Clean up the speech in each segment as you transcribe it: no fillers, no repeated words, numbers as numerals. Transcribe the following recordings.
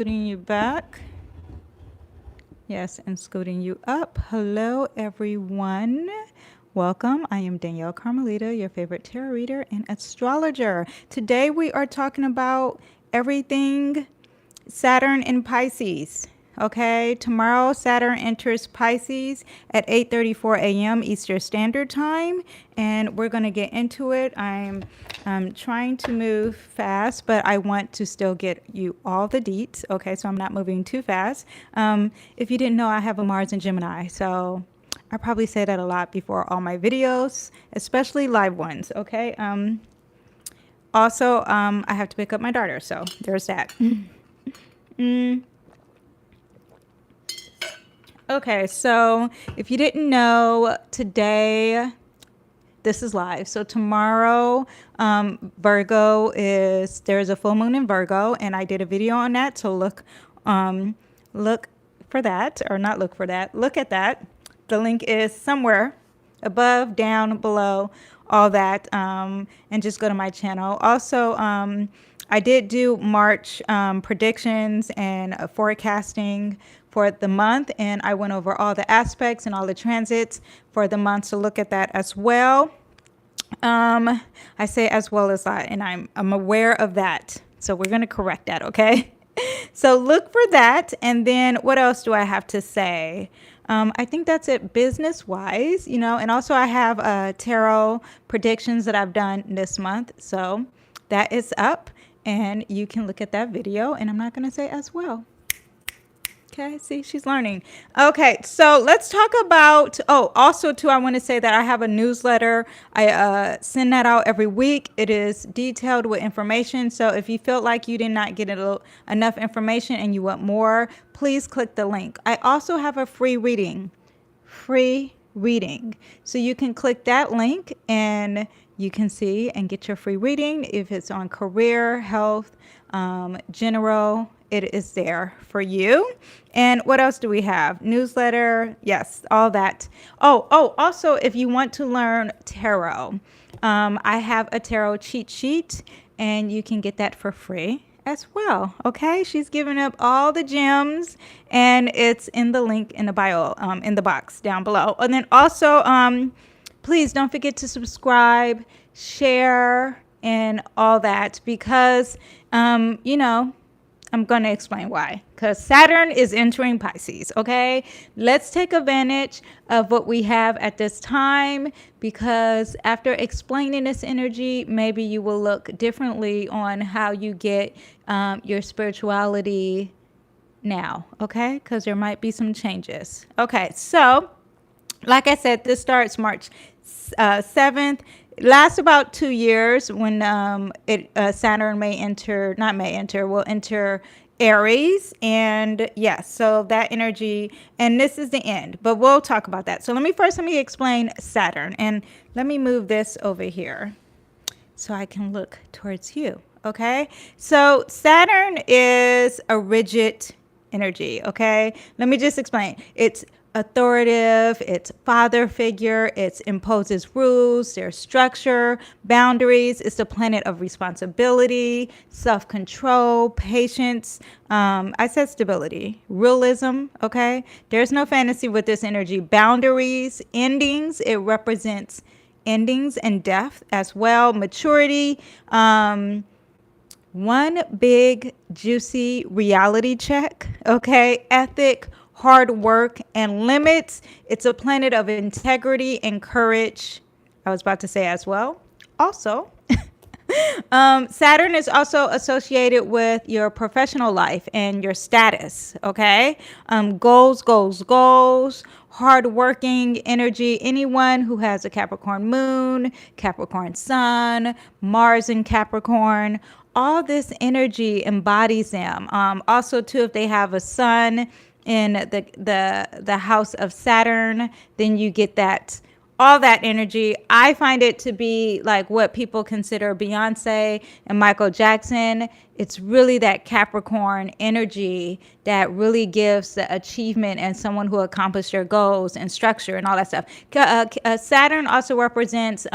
Scooting you back. Yes, and scooting you up. Hello, everyone. Welcome. I am Danyell Carmelita, your favorite tarot reader and astrologer. Today we are talking about everything Saturn in Pisces. Okay, tomorrow Saturn enters Pisces at 8:34 a.m. Eastern Standard Time, and we're going to get into it. I'm trying to move fast, but I want to still get you all the deets. Okay, so I'm not moving too fast. If you didn't know, I have a Mars in Gemini, so I probably say that a lot before all my videos, especially live ones. Okay. Also, I have to pick up my daughter, so there's that. Okay, so if you didn't know, today, this is live. So tomorrow, Virgo there's a full moon in Virgo, and I did a video on that. So look for that, or not look for that, look at that. The link is somewhere above, down, below, all that, and just go to my channel. Also, I did do March predictions and forecasting for the month, and I went over all the aspects and all the transits for the month, so look at that as well. I say as well as that, and I'm aware of that, so we're going to correct that, okay? So look for that, and then what else do I have to say? I think that's it business-wise, and also I have tarot predictions that I've done this month, so that is up, and you can look at that video, and I'm not going to say as well. Okay, see, she's learning. Okay, so let's talk about, also too, I want to say that I have a newsletter. I send that out every week. It is detailed with information. So if you feel like you did not get enough information and you want more, please click the link. I also have a free reading. So you can click that link and you can see and get your free reading. If it's on career, health, general, it is there for you. And what else do we have? Newsletter. Yes, all that. Also, if you want to learn tarot, I have a tarot cheat sheet and you can get that for free as well. Okay. She's giving up all the gems and it's in the link in the bio, in the box down below. And then also, please don't forget to subscribe, share, and all that because, I'm going to explain why. Because Saturn is entering Pisces, okay? Let's take advantage of what we have at this time because after explaining this energy, maybe you will look differently on how you get your spirituality now, okay? Because there might be some changes. Okay, so like I said, this starts March 7th. Lasts about 2 years when Saturn will enter Aries. And yes, so that energy, and this is the end, but we'll talk about that. So let me explain Saturn, and let me move this over here so I can look towards you. Okay, so Saturn is a rigid energy. Okay, let me just explain. It's authoritative, it's father figure, it imposes rules, there's structure, boundaries. It's the planet of responsibility, self-control, patience. I said stability, realism. Okay, there's no fantasy with this energy. Boundaries, endings. It represents endings and death as well. Maturity. One big juicy reality check. Okay, ethic, hard work, and limits. It's a planet of integrity and courage. I was about to say as well. Also, Saturn is also associated with your professional life and your status. Okay, goals, hardworking energy. Anyone who has a Capricorn moon, Capricorn sun, Mars in Capricorn, all this energy embodies them. Also, too, if they have a sun in the house of Saturn, then you get all that energy. I find it to be like what people consider Beyonce and Michael Jackson. It's really that Capricorn energy that really gives the achievement and someone who accomplished their goals and structure and all that stuff. Saturn also represents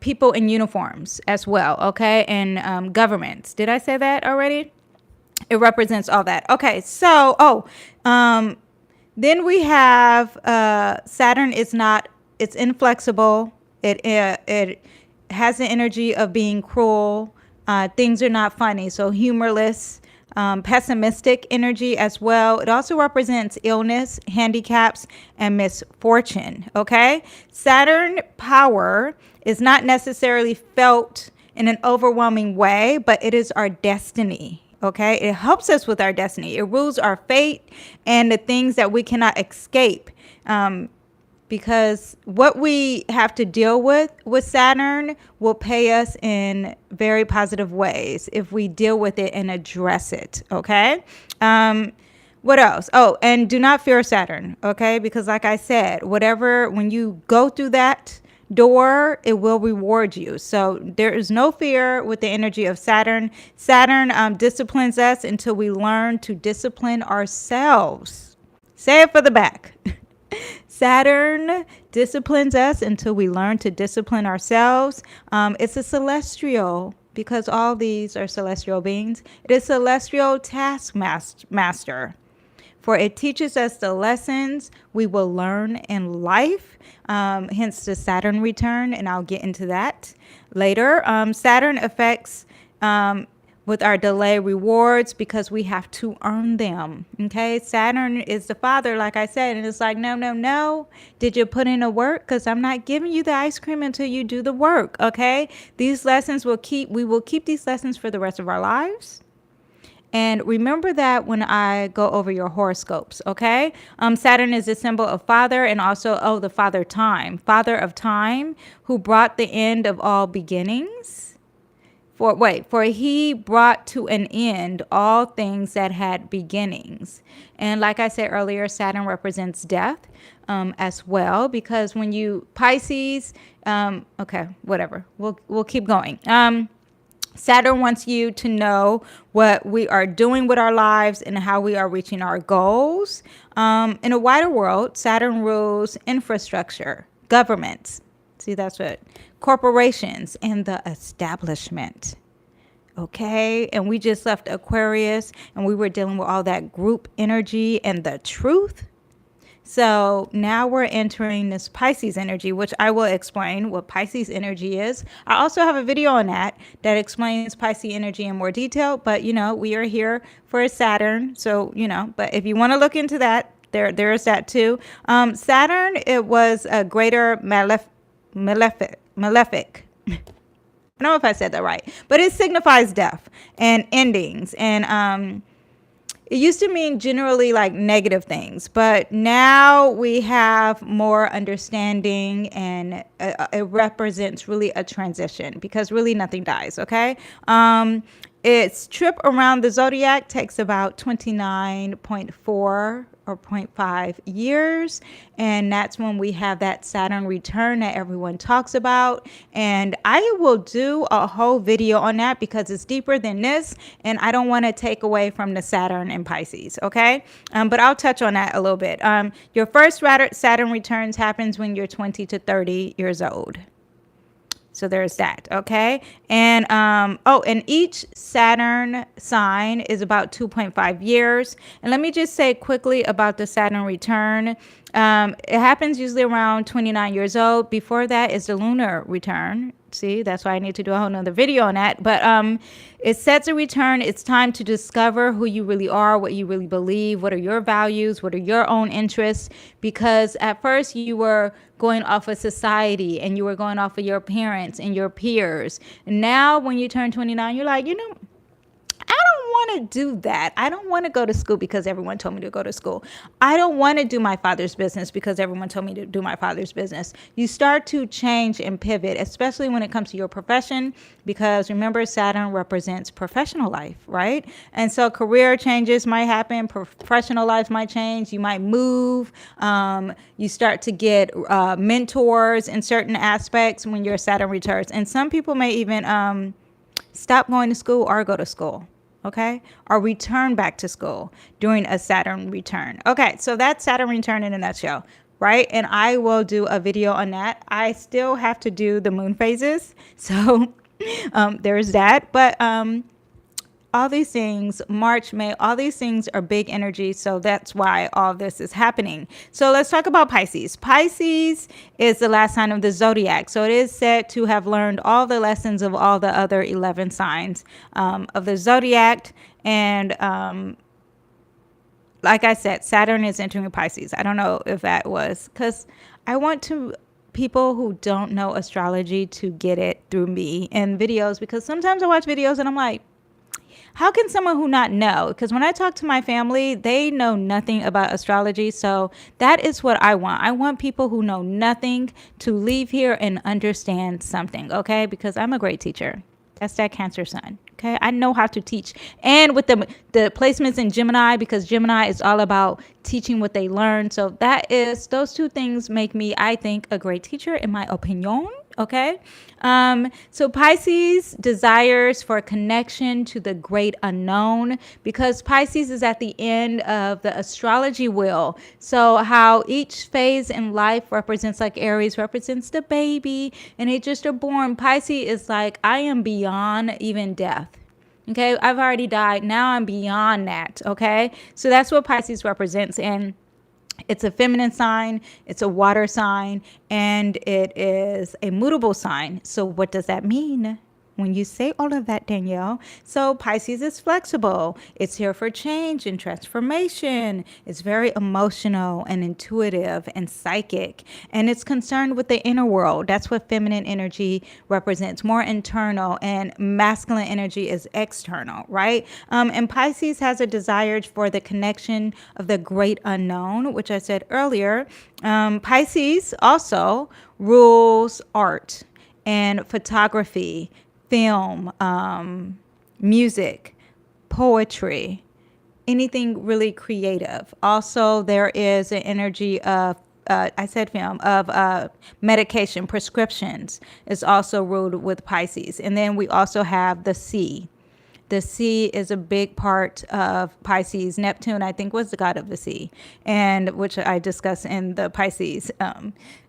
people in uniforms as well, okay, and governments. Did I say that already? it represents all that. Okay, so then we have Saturn is not, it's inflexible. It has the energy of being cruel. Things are not funny, so humorless, pessimistic energy as well. It also represents illness, handicaps, and misfortune. Okay, Saturn power is not necessarily felt in an overwhelming way, but it is our destiny. Okay, it helps us with our destiny. It rules our fate and the things that we cannot escape. Because what we have to deal with Saturn will pay us in very positive ways if we deal with it and address it. Okay. What else? Oh, and do not fear Saturn. Okay. Because like I said, when you go through that door, it will reward you. So there is no fear with the energy of Saturn. Saturn disciplines us until we learn to discipline ourselves. Say it for the back. Saturn disciplines us until we learn to discipline ourselves. It's a celestial, because all these are celestial beings. It is celestial taskmaster, for it teaches us the lessons we will learn in life. Hence the Saturn return, and I'll get into that later. Saturn affects with our delay rewards because we have to earn them. Okay, Saturn is the father, like I said, and it's like, no. Did you put in the work? Because I'm not giving you the ice cream until you do the work. Okay, these lessons we will keep these lessons for the rest of our lives. And remember that when I go over your horoscopes, okay? Saturn is a symbol of father, and also, the father of time, who brought the end of all beginnings. For he brought to an end all things that had beginnings. And like I said earlier, Saturn represents death as well, because when you Pisces, okay, whatever, we'll keep going. Saturn wants you to know what we are doing with our lives and how we are reaching our goals. In a wider world, Saturn rules infrastructure, governments. See, that's what corporations and the establishment. Okay. And we just left Aquarius and we were dealing with all that group energy and the truth. So now we're entering this Pisces energy, which I will explain what Pisces energy is. I also have a video on that explains Pisces energy in more detail. But, we are here for a Saturn. So, but if you want to look into that, there is that too. Saturn, it was a greater malefic. I don't know if I said that right, but it signifies death and endings. And it used to mean generally like negative things, but now we have more understanding, and it represents really a transition, because really nothing dies. Okay. Its trip around the zodiac takes about 29.4 or 0.5 years. And that's when we have that Saturn return that everyone talks about. And I will do a whole video on that because it's deeper than this. And I don't want to take away from the Saturn and Pisces. Okay. But I'll touch on that a little bit. Your first Saturn returns happens when you're 20 to 30 years old. So there's that. Okay. And, and each Saturn sign is about 2.5 years. And let me just say quickly about the Saturn return. It happens usually around 29 years old. Before that is the lunar return. See, that's why I need to do a whole nother video on that. But it sets a return. It's time to discover who you really are, what you really believe, what are your values, what are your own interests. Because at first you were going off of society and you were going off of your parents and your peers. And now when you turn 29, you're like, I don't want to do that. I don't want to go to school because everyone told me to go to school. I don't want to do my father's business because everyone told me to do my father's business. You start to change and pivot, especially when it comes to your profession, because remember, Saturn represents professional life, right? And so career changes might happen. Professional life might change. You might move. You start to get mentors in certain aspects when your Saturn returns. And some people may even stop going to school or go to school. Okay. Or return back to school during a Saturn return. Okay. So that's Saturn return in a nutshell. Right. And I will do a video on that. I still have to do the moon phases. So there's that. But all these things, March, May, all these things are big energy. So that's why all this is happening. So let's talk about Pisces. Pisces is the last sign of the zodiac. So it is said to have learned all the lessons of all the other 11 signs of the zodiac. And like I said, Saturn is entering Pisces. I don't know if that was because I want to people who don't know astrology to get it through me in videos, because sometimes I watch videos and I'm like, how can someone who not know? Because when I talk to my family, they know nothing about astrology. So that is what I want. I want people who know nothing to leave here and understand something, okay? Because I'm a great teacher. That's that Cancer sun. Okay, I know how to teach. And with the placements in Gemini, because Gemini is all about teaching what they learn. So those two things make me, I think, a great teacher, in my opinion. Okay. So Pisces desires for a connection to the great unknown, because Pisces is at the end of the astrology wheel. So how each phase in life represents, like Aries represents the baby and it just are born. Pisces is like, I am beyond even death. Okay. I've already died. Now I'm beyond that. Okay. So that's what Pisces represents. And it's a feminine sign, it's a water sign, and it is a mutable sign. So what does that mean when you say all of that, Danyell? So Pisces is flexible. It's here for change and transformation. It's very emotional and intuitive and psychic. And it's concerned with the inner world. That's what feminine energy represents, more internal, and masculine energy is external, right? And Pisces has a desire for the connection of the great unknown, which I said earlier. Pisces also rules art and photography, film, music, poetry, anything really creative. Also, there is an energy of, I said film, of medication, prescriptions is also ruled with Pisces. And then we also have the sea. The sea is a big part of Pisces. Neptune, I think, was the god of the sea, and which I discussed in the Pisces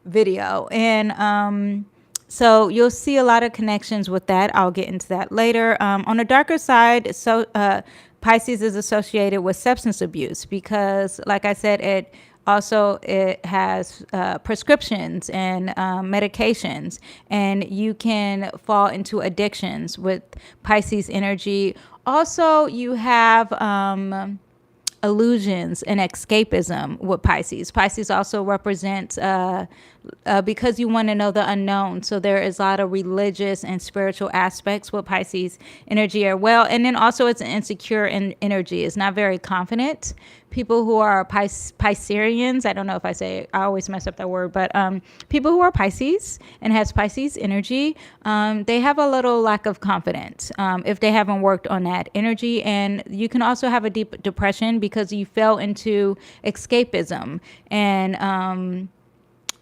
video. And so you'll see a lot of connections with that. I'll get into that later. On the darker side, so Pisces is associated with substance abuse because, like I said, it has prescriptions and medications, and you can fall into addictions with Pisces energy. Also, you have illusions and escapism with Pisces. Pisces also represents because you want to know the unknown. So there is a lot of religious and spiritual aspects with Pisces energy as well. And then also it's an insecure energy. It's not very confident. People who are Pisceans, I don't know if I always mess up that word, but people who are Pisces and has Pisces energy, they have a little lack of confidence if they haven't worked on that energy. And you can also have a deep depression because you fell into escapism. And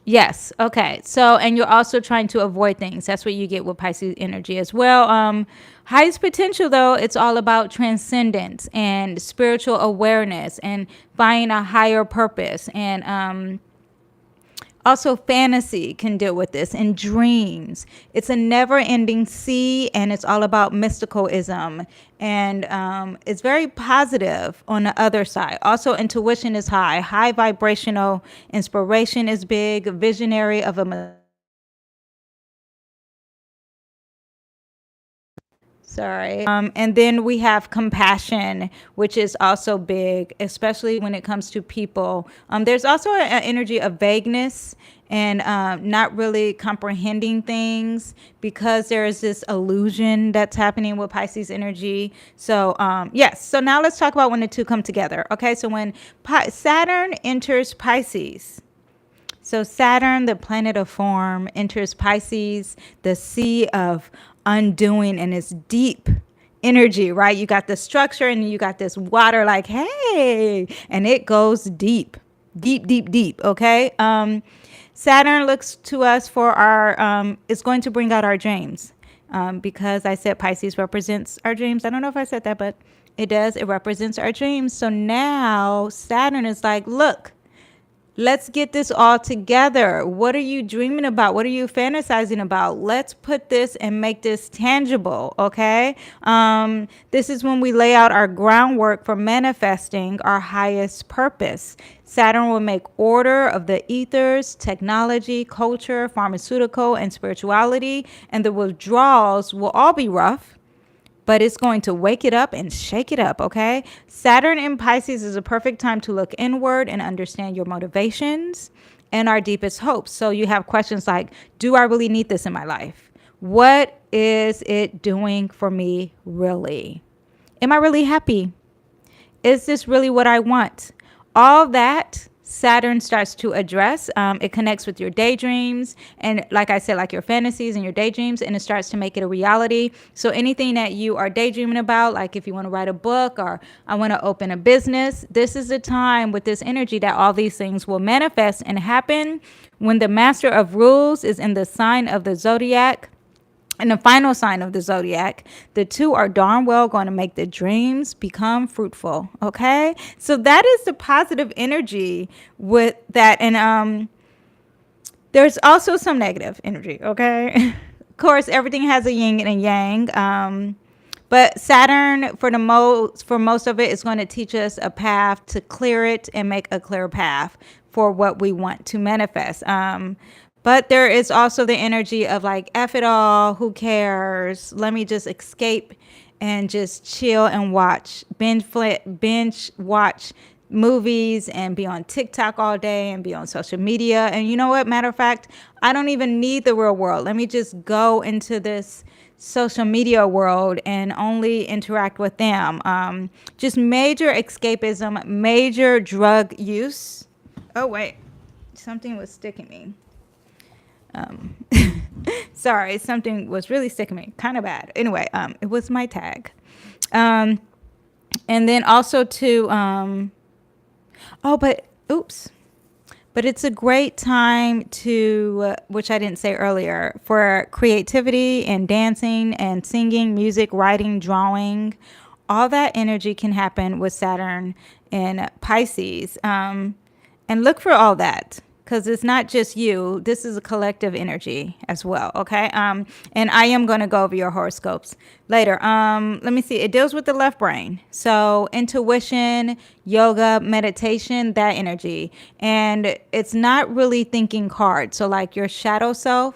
yes. Okay. So, and you're also trying to avoid things. That's what you get with Pisces energy as well. Highest potential, though, it's all about transcendence and spiritual awareness and finding a higher purpose. And also fantasy can deal with this, and dreams. It's a never-ending sea, and it's all about mysticalism. And it's very positive on the other side. Also, intuition is high vibrational inspiration is big, visionary of a and then we have compassion, which is also big, especially when it comes to people. There's also an energy of vagueness and not really comprehending things because there is this illusion that's happening with Pisces energy. So yes. So now let's talk about when the two come together. Okay. So when Saturn enters Pisces, so Saturn, the planet of form, enters Pisces, the sea of undoing, and it's deep energy, right? You got the structure and you got this water like, hey, and it goes deep. Okay. Saturn looks to us for our, it's going to bring out our dreams. Because I said Pisces represents our dreams. I don't know if I said that, but it does. It represents our dreams. So now Saturn is like, look, Let's get this all together. What are you dreaming about? What are you fantasizing about? Let's put this and make this tangible, okay? This is when we lay out our groundwork for manifesting our highest purpose. Saturn will make order of the ethers, technology, culture, pharmaceutical, and spirituality, and the withdrawals will all be rough, but it's going to wake it up and shake it up, okay? Saturn in Pisces is a perfect time to look inward and understand your motivations and our deepest hopes. So you have questions like, do I really need this in my life? What is it doing for me really? Am I really happy? Is this really what I want? All that Saturn starts to address. It connects with your daydreams and, like I said, like your fantasies and your daydreams, and it starts to make it a reality. So anything that you are daydreaming about, like if you want to write a book or I want to open a business, this is the time with this energy that all these things will manifest and happen. When the master of rules is in the sign of the zodiac, and the final sign of the zodiac, the two are darn well going to make the dreams become fruitful. Okay. So that is the positive energy with that. And there's also some negative energy. Okay. Of course, everything has a yin and a yang. But Saturn, for most of it, is going to teach us a path to clear it and make a clear path for what we want to manifest. But there is also the energy of like, F it all, who cares? Let me just escape and just chill and watch, binge watch movies and be on TikTok all day and be on social media. And you know what? Matter of fact, I don't even need the real world. Let me just go into this social media world and only interact with them. Just major escapism, major drug use. Oh, wait. Something was sticking me. Sorry, something was really sticking me kind of bad. Anyway, it was my tag. And then also to, but it's a great time to, which I didn't say earlier, for creativity and dancing and singing, music, writing, drawing. All that energy can happen with Saturn in Pisces. And look for all that, because it's not just you. This is a collective energy as well, okay? And I am going to go over your horoscopes later. Let me see. It deals with the left brain. So intuition, yoga, meditation, that energy. And it's not really thinking hard. So like your shadow self,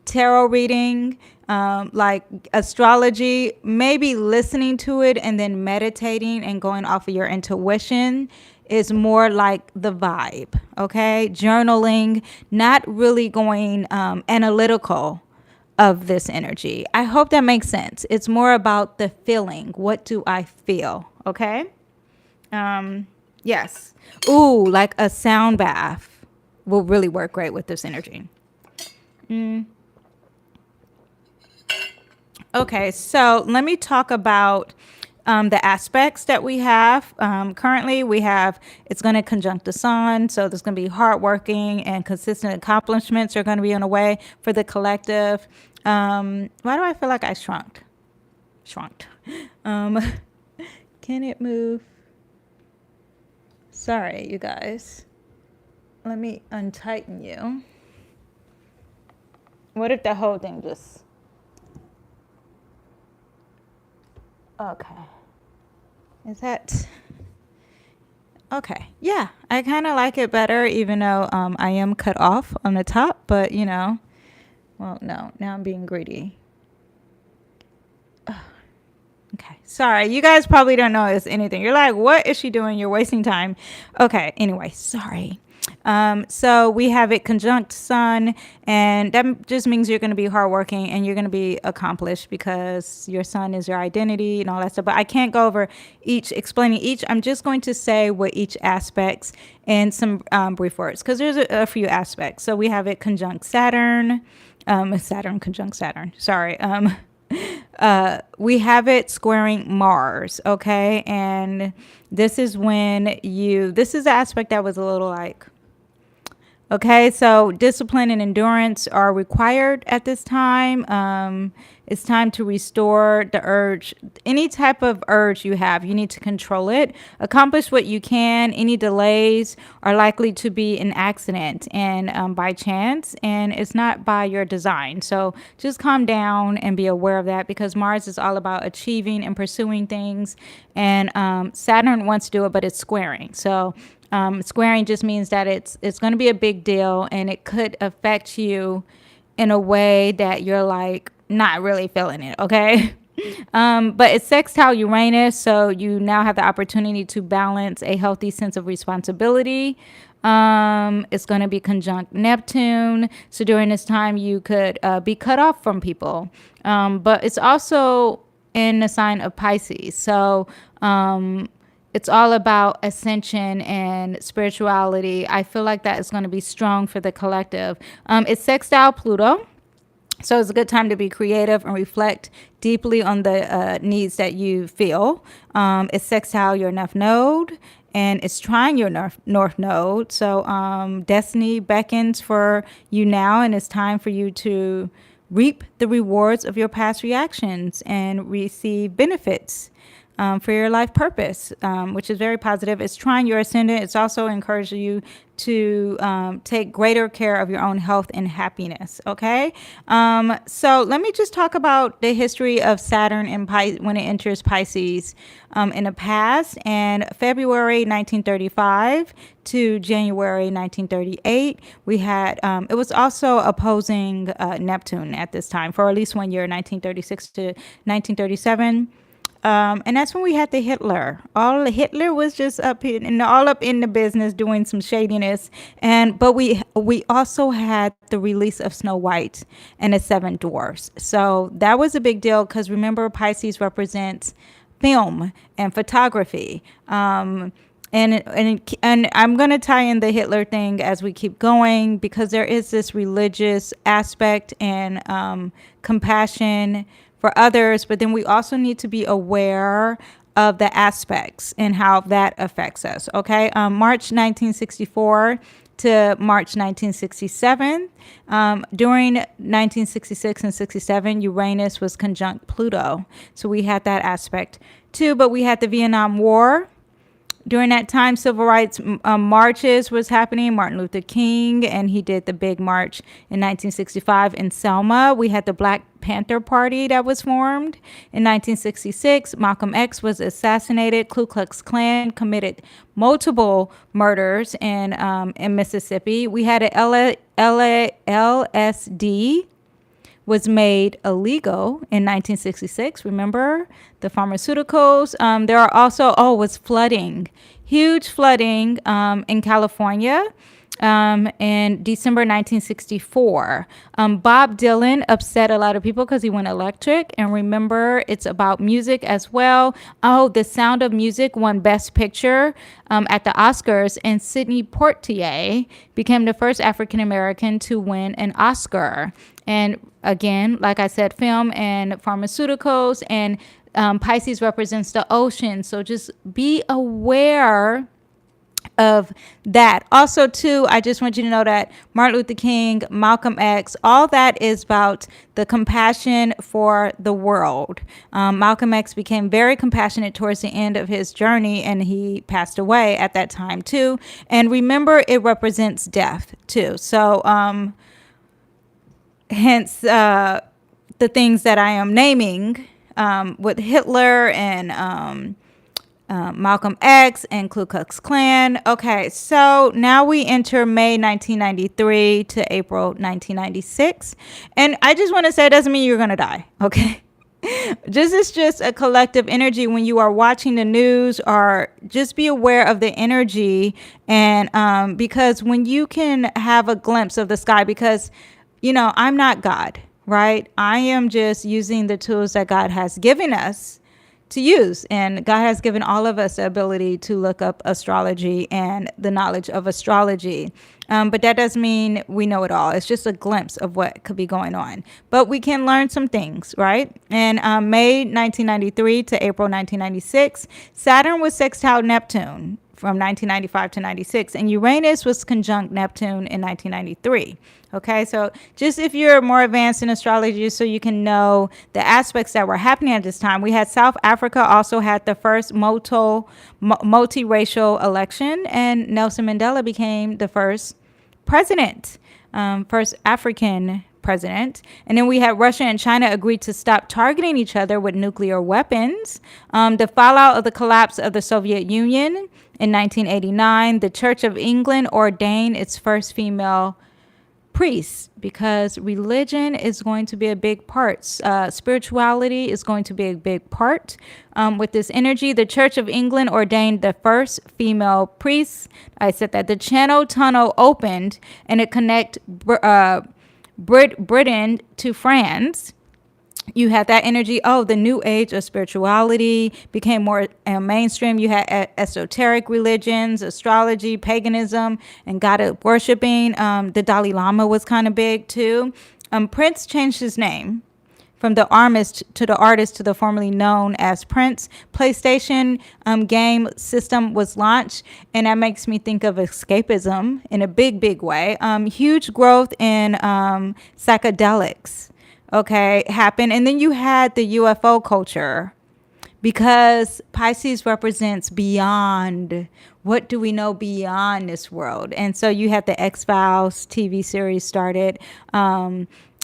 tarot reading, like astrology, maybe listening to it and then meditating and going off of your intuition is more like the vibe, okay? Journaling, not really going analytical of this energy. I hope that makes sense. It's more about the feeling. What do I feel, okay? Yes. Ooh, like a sound bath will really work great with this energy. Okay, so let me talk about the aspects that we have. Currently, it's going to conjunct the sun. So there's going to be hardworking and consistent accomplishments are going to be on the way for the collective. Why do I feel like I shrunk? Can it move? Sorry, you guys. Let me untighten you. What if the whole thing just... Okay. Is that... Okay. Yeah, I kind of like it better, even though I am cut off on the top. But, well, no. Now I'm being greedy. Okay. Sorry. You guys probably don't notice anything. You're like, what is she doing? You're wasting time. Okay. Anyway, sorry. So we have it conjunct sun, and that just means you're going to be hardworking and you're going to be accomplished because your sun is your identity and all that stuff. But I can't go over explaining each. I'm just going to say what each aspects and some brief words, because there's a few aspects. So we have it conjunct Saturn, Saturn conjunct Saturn. Sorry. We have it squaring Mars. Okay. And this is when this is the aspect that was a little like, Okay, so discipline and endurance are required at this time. It's time to restore the urge. Any type of urge you have, you need to control it. Accomplish what you can. Any delays are likely to be an accident and by chance, and it's not by your design. So just calm down and be aware of that, because Mars is all about achieving and pursuing things, and Saturn wants to do it, but it's squaring. So squaring just means that it's going to be a big deal, and it could affect you in a way that you're like not really feeling it. Okay. But it's sextile Uranus, so you now have the opportunity to balance a healthy sense of responsibility. It's going to be conjunct Neptune, so during this time you could be cut off from people. But it's also in the sign of Pisces, so it's all about ascension and spirituality. I feel like that is going to be strong for the collective. It's sextile Pluto. So it's a good time to be creative and reflect deeply on the needs that you feel. It's sextile your North Node, and it's trying your North Node. So destiny beckons for you now, and it's time for you to reap the rewards of your past reactions and receive benefits for your life purpose, which is very positive. It's trying your ascendant. It's also encouraging you to take greater care of your own health and happiness. Okay. So let me just talk about the history of Saturn and when it enters Pisces in the past. And February 1935 to January 1938, we had, it was also opposing Neptune at this time for at least 1 year, 1936 to 1937. And that's when we had the Hitler. Hitler was just up in, all up in the business doing some shadiness. But we also had the release of Snow White and the Seven Dwarfs. So that was a big deal, because remember, Pisces represents film and photography. And I'm going to tie in the Hitler thing as we keep going, because there is this religious aspect and compassion for others, but then we also need to be aware of the aspects and how that affects us. Okay. March 1964 to March 1967. During 1966 and 67, Uranus was conjunct Pluto. So we had that aspect too, but we had the Vietnam War. During that time, civil rights marches was happening. Martin Luther King, and he did the big march in 1965 in Selma. We had the Black Panther Party that was formed in 1966. Malcolm X was assassinated. Ku Klux Klan committed multiple murders in Mississippi. We had a LSD was made illegal in 1966. Remember the pharmaceuticals? There are also, was flooding, huge flooding in California in December 1964. Bob Dylan upset a lot of people because he went electric. And remember, it's about music as well. The Sound of Music won Best Picture at the Oscars, and Sidney Poitier became the first African American to win an Oscar. And again, like I said, film and pharmaceuticals, and Pisces represents the ocean. So just be aware of that. Also, too, I just want you to know that Martin Luther King, Malcolm X, all that is about the compassion for the world. Malcolm X became very compassionate towards the end of his journey, and he passed away at that time, too. And remember, it represents death, too. So, hence the things that I am naming with Hitler and Malcolm X and Ku Klux Klan. Okay, so now we enter May 1993 to April 1996. And I just want to say, it doesn't mean you're going to die, okay? It's just a collective energy when you are watching the news, or just be aware of the energy. And because when you can have a glimpse of the sky, because I'm not God, right? I am just using the tools that God has given us to use. And God has given all of us the ability to look up astrology and the knowledge of astrology. But that doesn't mean we know it all. It's just a glimpse of what could be going on. But we can learn some things, right? And May 1993 to April 1996, Saturn was sextile Neptune from 1995 to 96. And Uranus was conjunct Neptune in 1993. Okay, so just if you're more advanced in astrology, so you can know the aspects that were happening at this time. We had South Africa also had the first multiracial election, and Nelson Mandela became the first president, first African president. And then we had Russia and China agreed to stop targeting each other with nuclear weapons. The fallout of the collapse of the Soviet Union in 1989, the Church of England ordained its first female priests, because religion is going to be a big part. Spirituality is going to be a big part with this energy. The Church of England ordained the first female priests. I said that the Channel Tunnel opened and it connected Britain to France. You had that energy. Oh, the new age of spirituality became more mainstream. You had esoteric religions, astrology, paganism, and God worshiping. The Dalai Lama was kind of big too. Prince changed his name from the artist to the formerly known as Prince. PlayStation game system was launched, and that makes me think of escapism in a big way. Huge growth in psychedelics, okay, happened. And then you had the UFO culture, because Pisces represents beyond. What do we know beyond this world? And so you had the X-Files TV series started.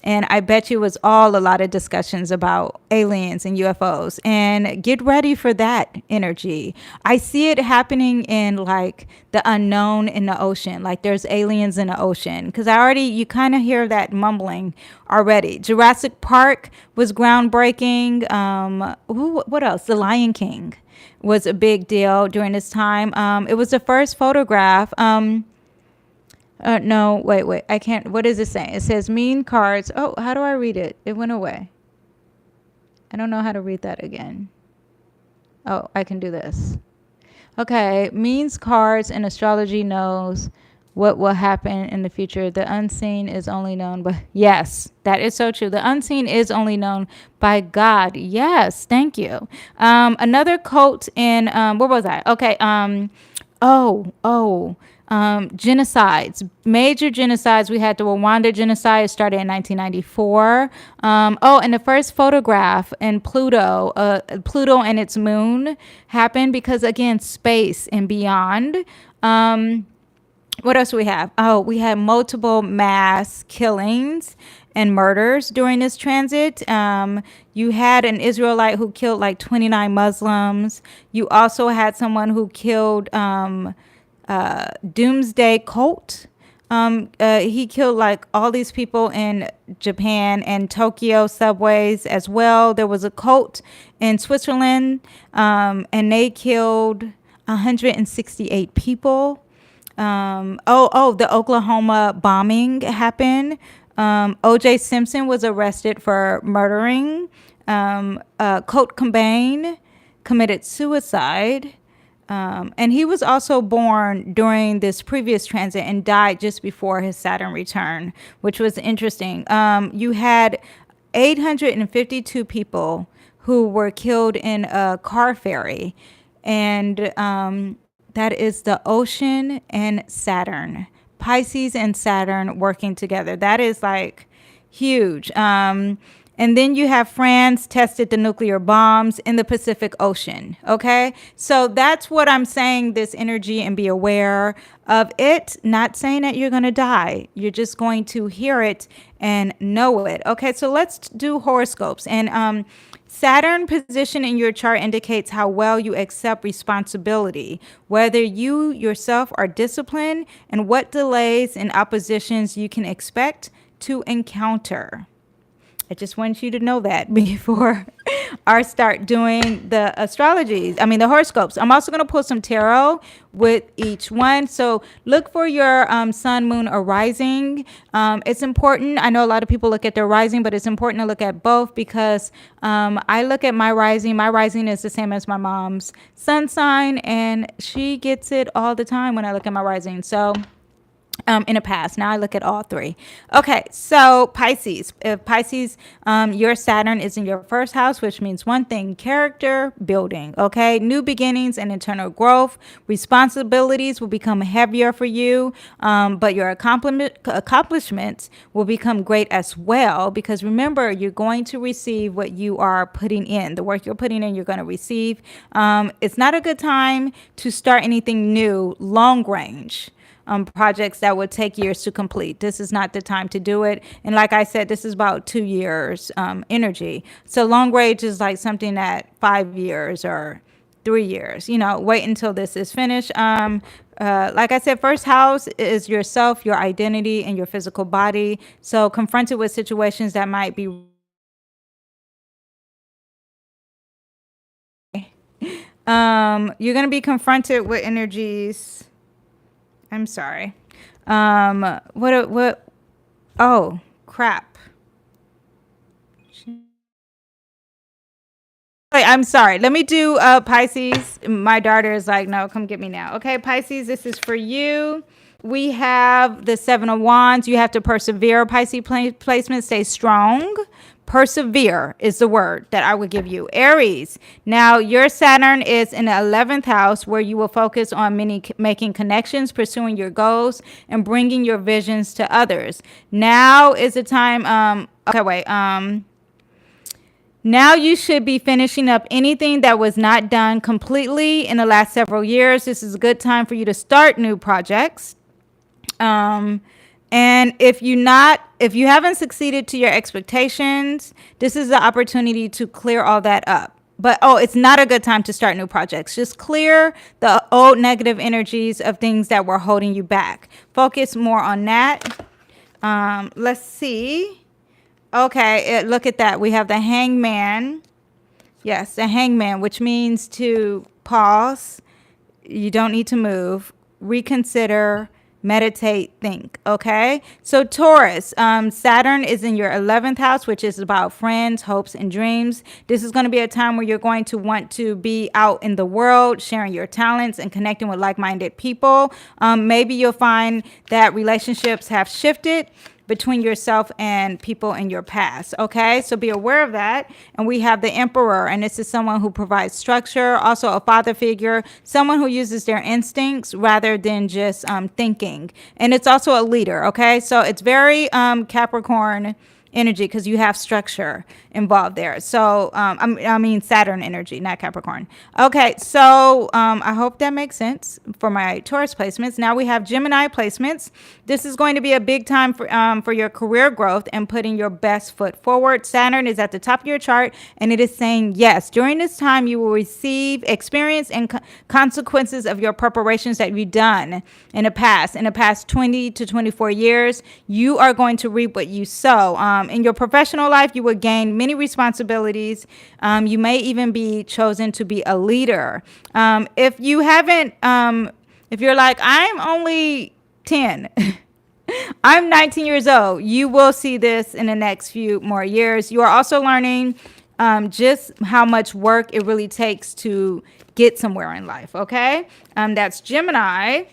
And I bet you it was a lot of discussions about aliens and UFOs. And get ready for that energy. I see it happening in like the unknown in the ocean. Like there's aliens in the ocean. Because you kind of hear that mumbling already. Jurassic Park was groundbreaking. What else? The Lion King was a big deal during this time. It was the first photograph. No, wait. I can't. What is it saying? It says mean cards. Oh, how do I read it? It went away. I don't know how to read that again. Oh, I can do this. Okay. Means cards and astrology knows what will happen in the future. The unseen is only known by. Yes, that is so true. The unseen is only known by God. Yes. Thank you. Another quote in, where was I? Okay. Genocides, major genocides. We had the Rwanda genocide, started in 1994. And the first photograph in Pluto and its moon happened because, again, space and beyond. What else do we have? Oh, we had multiple mass killings and murders during this transit. You had an Israelite who killed like 29 Muslims. You also had someone who killed Doomsday Cult. He killed like all these people in Japan and Tokyo subways as well. There was a cult in Switzerland, and they killed 168 people. The Oklahoma bombing happened. O.J. Simpson was arrested for murdering. Kurt Cobain committed suicide. And he was also born during this previous transit and died just before his Saturn return, which was interesting. You had 852 people who were killed in a car ferry. And that is the ocean and Saturn. Pisces and Saturn working together. That is like huge. And then you have France tested the nuclear bombs in the Pacific Ocean. Okay. So that's what I'm saying, this energy, and be aware of it. Not saying that you're going to die. You're just going to hear it and know it. Okay. So let's do horoscopes. And Saturn position in your chart indicates how well you accept responsibility, whether you yourself are disciplined, and what delays and oppositions you can expect to encounter. I just want you to know that before I start doing the the horoscopes. I'm also going to pull some tarot with each one. So look for your sun, moon, or rising. It's important. I know a lot of people look at their rising, but it's important to look at both, because I look at my rising. My rising is the same as my mom's sun sign, and she gets it all the time when I look at my rising. So In the past. Now I look at all three. Okay, so Pisces. If Pisces, your Saturn is in your first house, which means one thing: character building. Okay, new beginnings and internal growth. Responsibilities will become heavier for you, but your accomplishments will become great as well. Because remember, you're going to receive what you are putting in. The work you're putting in, you're going to receive. It's not a good time to start anything new, long range. Projects that would take years to complete. This is not the time to do it. And like I said, this is about 2 years energy. So long range is like something at 5 years or 3 years. You know, wait until this is finished. Like I said, first house is yourself, your identity, and your physical body. So confronted with situations that might be you're going to be confronted with energies. I'm sorry. What? Oh, crap. Wait, I'm sorry. Let me do Pisces. My daughter is like, no, come get me now. Okay, Pisces, this is for you. We have the Seven of Wands. You have to persevere. Pisces placement, stay strong. Persevere is the word that I would give you. Aries. Now, your Saturn is in the 11th house, where you will focus on making connections, pursuing your goals, and bringing your visions to others. Now is the time. Now you should be finishing up anything that was not done completely in the last several years. This is a good time for you to start new projects. And if you haven't succeeded to your expectations, this is the opportunity to clear all that up. But it's not a good time to start new projects. Just clear the old negative energies of things that were holding you back. Focus more on that. Let's see. Okay, look at that. We have the Hangman. Yes, the Hangman, which means to pause. You don't need to move. Reconsider. Meditate, think. Okay, so Taurus, Saturn is in your 11th house, which is about friends, hopes, and dreams. This is going to be a time where you're going to want to be out in the world, sharing your talents and connecting with like-minded people. Maybe you'll find that relationships have shifted between yourself and people in your past. Okay, so be aware of that. And we have the Emperor, and this is someone who provides structure, also a father figure, someone who uses their instincts rather than just thinking. And it's also a leader. Okay, so it's very Capricorn energy, because you have structure involved there. So I mean Saturn energy, not Capricorn. Okay, so I hope that makes sense for my Taurus placements. Now we have Gemini placements. This is going to be a big time for your career growth and putting your best foot forward. Saturn is at the top of your chart, and it is saying yes. During this time, you will receive experience and consequences of your preparations that you've done in the past. In the past 20 to 24 years, you are going to reap what you sow. In your professional life, you will gain many responsibilities. You may even be chosen to be a leader. If you haven't, if you're like, I'm only 10, I'm 19 years old, you will see this in the next few more years. You are also learning just how much work it really takes to get somewhere in life. Okay, that's Gemini.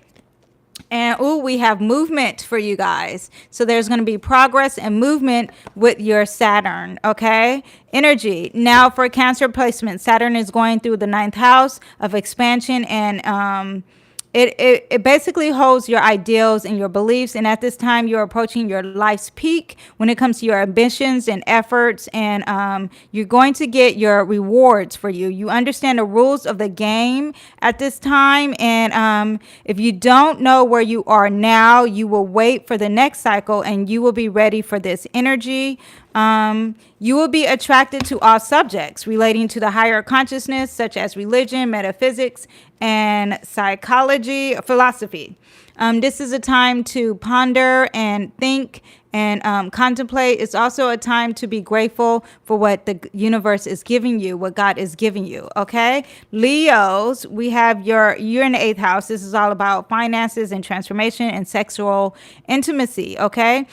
And we have movement for you guys. So there's going to be progress and movement with your Saturn. Okay, energy. Now for Cancer placement, Saturn is going through the 9th house of expansion, and it basically holds your ideals and your beliefs. And at this time, you're approaching your life's peak when it comes to your ambitions and efforts. And you're going to get your rewards for you. You understand the rules of the game at this time. And if you don't know where you are now, you will wait for the next cycle, and you will be ready for this energy. You will be attracted to all subjects relating to the higher consciousness, such as religion, metaphysics, and psychology, philosophy. This is a time to ponder and think and contemplate. It's also a time to be grateful for what the universe is giving you, what God is giving you. Okay, Leos, we have you're in the 8th house. This is all about finances and transformation and sexual intimacy. Okay.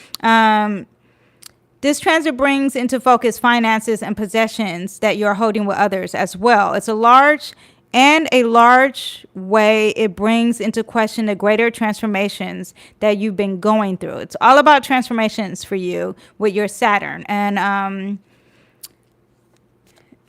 This transit brings into focus finances and possessions that you're holding with others as well. It's a large and a large way, it brings into question the greater transformations that you've been going through. It's all about transformations for you with your Saturn. And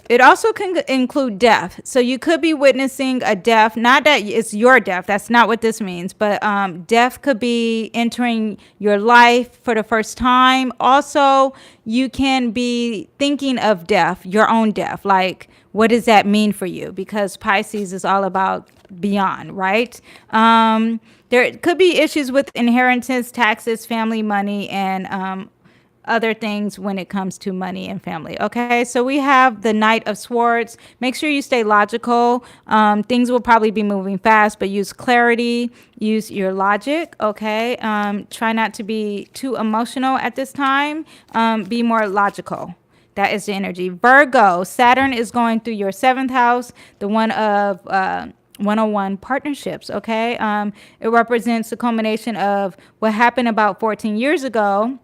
it also can include death. So you could be witnessing a death, not that it's your death. That's not what this means. But death could be entering your life for the first time. Also, you can be thinking of death, your own death. Like, what does that mean for you? Because Pisces is all about beyond, right? There could be issues with inheritance, taxes, family, money, and other things when it comes to money and family. Okay, so we have the Knight of Swords. Make sure you stay logical. Things will probably be moving fast, but use clarity, use your logic. Okay, try not to be too emotional at this time. Be more logical. That is the energy. Virgo, Saturn is going through your 7th house, the one of one-on-one partnerships. Okay, it represents the culmination of what happened about 14 years ago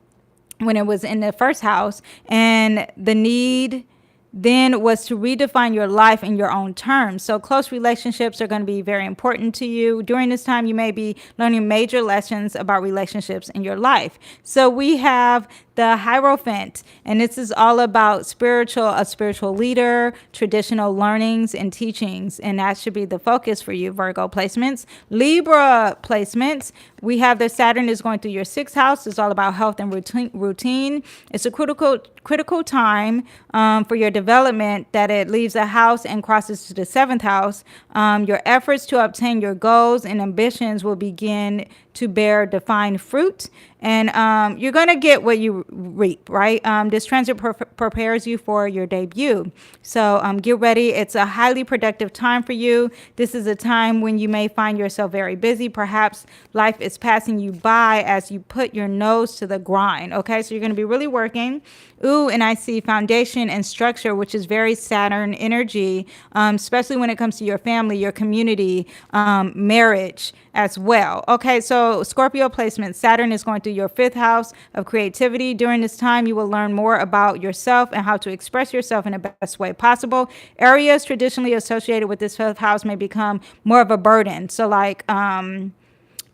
when it was in the first house, and the need then was to redefine your life in your own terms. So close relationships are going to be very important to you. During this time, you may be learning major lessons about relationships in your life. So we have the Hierophant, and this is all about a spiritual leader, traditional learnings and teachings, and that should be the focus for you, Virgo placements. Libra placements, we have the Saturn is going through your 6th house. It's all about health and routine. It's a critical time for your development, that it leaves a house and crosses to the 7th house. Your efforts to obtain your goals and ambitions will begin to bear defined fruit, and you're going to get what you reap, right? This transit prepares you for your debut. So get ready. It's a highly productive time for you. This is a time when you may find yourself very busy. Perhaps life is passing you by as you put your nose to the grind. Okay, so you're going to be really working. Ooh, and I see foundation and structure, which is very Saturn energy, especially when it comes to your family, your community, marriage as well. Okay, so Scorpio placement, Saturn is going through your 5th house of creativity. During this time, you will learn more about yourself and how to express yourself in the best way possible. Areas traditionally associated with this 5th house may become more of a burden. So like,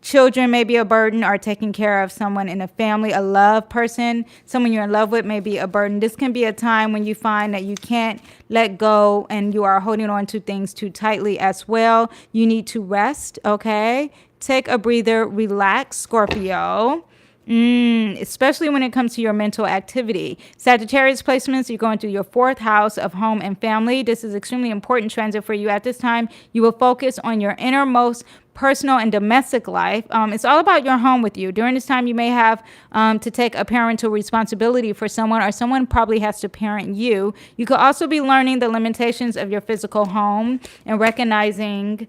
children may be a burden, or taking care of someone in a family, a loved person, someone you're in love with may be a burden. This can be a time when you find that you can't let go and you are holding on to things too tightly as well. You need to rest, okay? Take a breather, relax, Scorpio. Especially when it comes to your mental activity. Sagittarius placements, you're going through your 4th house of home and family. This is extremely important transit for you at this time. You will focus on your innermost personal and domestic life. It's all about your home with you. During this time, you may have to take a parental responsibility for someone, or someone probably has to parent you. You could also be learning the limitations of your physical home and recognizing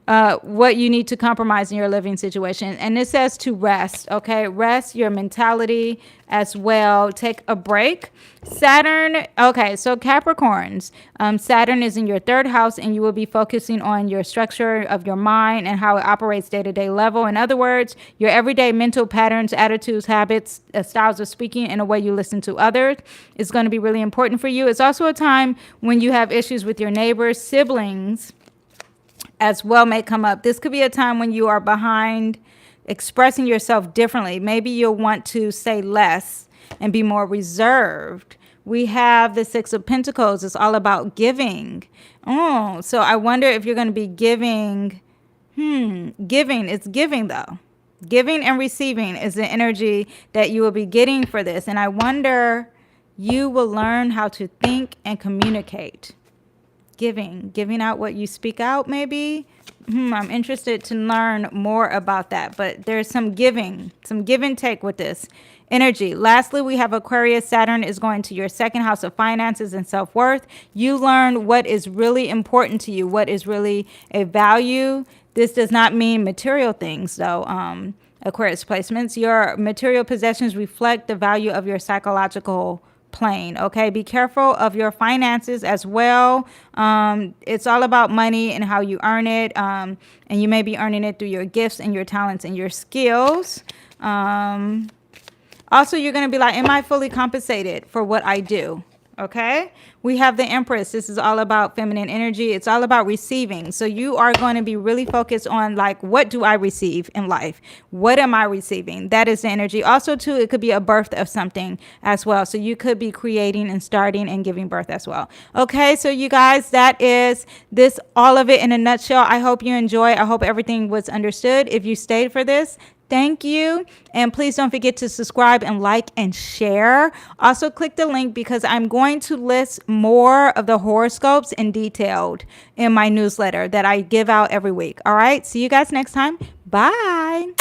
what you need to compromise in your living situation. And this says to rest, okay? Rest your mentality as well. Take a break. Saturn, okay, so Capricorns, Saturn is in your 3rd house, and you will be focusing on your structure of your mind and how it operates day-to-day level. In other words, your everyday mental patterns, attitudes, habits, styles of speaking, and the way you listen to others is going to be really important for you. It's also a time when you have issues with your neighbors, siblings, as well may come up. This could be a time when you are behind expressing yourself differently. Maybe you'll want to say less and be more reserved. We have the 6 of Pentacles. It's all about giving. Oh, so I wonder if you're going to be giving. Giving. It's giving though. Giving and receiving is the energy that you will be getting for this. And I wonder, you will learn how to think and communicate. Giving out what you speak out, maybe. I'm interested to learn more about that, but there's some give and take with this energy. Lastly, we have Aquarius. Saturn is going to your 2nd house of finances and self-worth. You learn what is really important to you, what is really a value. This does not mean material things, though. Aquarius placements, your material possessions reflect the value of your psychological plane. Okay, be careful of your finances as well. It's all about money and how you earn it, and you may be earning it through your gifts and your talents and your skills. Also, you're going to be like, am I fully compensated for what I do? Okay, we have the Empress. This is all about feminine energy. It's all about receiving. So you are going to be really focused on, like, what do I receive in life? What am I receiving? That is the energy. Also, too, it could be a birth of something as well. So you could be creating and starting and giving birth as well. Okay, so you guys, that is this, all of it in a nutshell. I hope you enjoy. I hope everything was understood. If you stayed for this, thank you. And please don't forget to subscribe and like and share. Also click the link because I'm going to list more of the horoscopes in detailed in my newsletter that I give out every week. All right. See you guys next time. Bye.